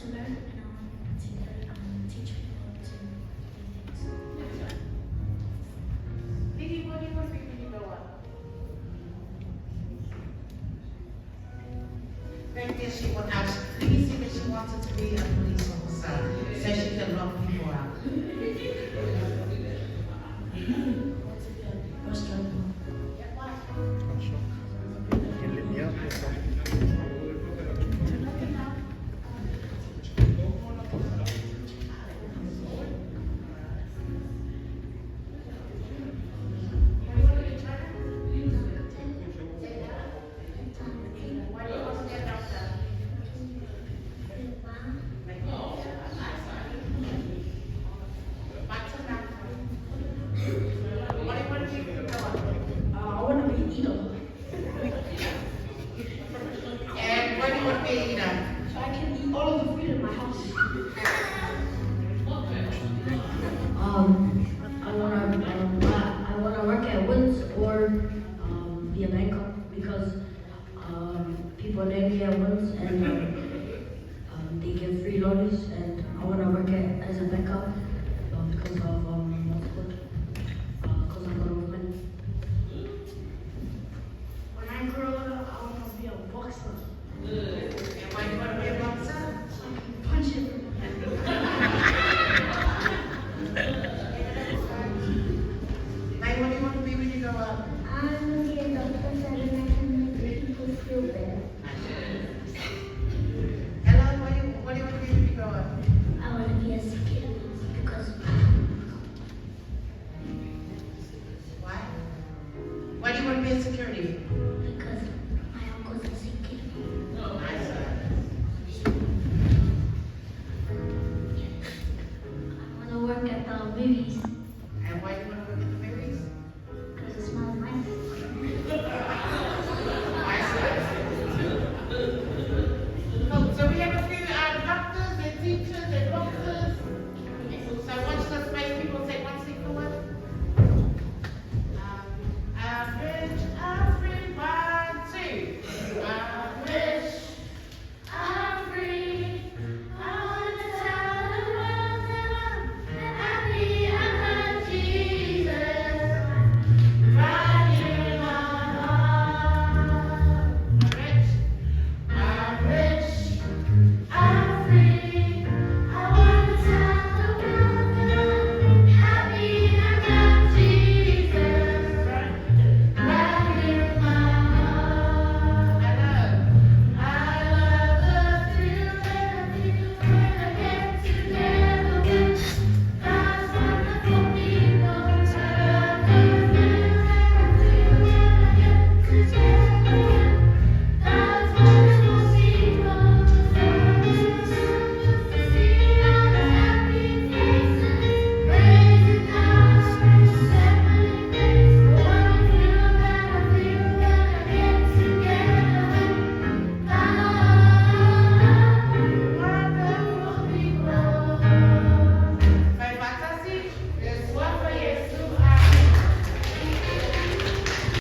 to learn and I want to teach people to do things. Vicky, what do you want to be when you grow up? Back then she went out. Let me see what she wanted to be a police officer, so she can lock people out. I wanna work at Woods or be a banker because people name me at Woods and they give free loans and I wanna work as a banker because of what's it called? Because I'm gonna win. When I grow up, I want to be a boxer. And why you want to be a boxer? So I can punch everyone. Like, what do you want to be when you grow up? I want to be a doctor so that I can make people feel better. Ella, what do you want to be when you grow up? I want to be a security because Why? Why do you want to be in security? my uncle's a security. Nice. I want to work at the movies And why do you want to work at the movies? because it smells nice. So we have a few doctors and teachers and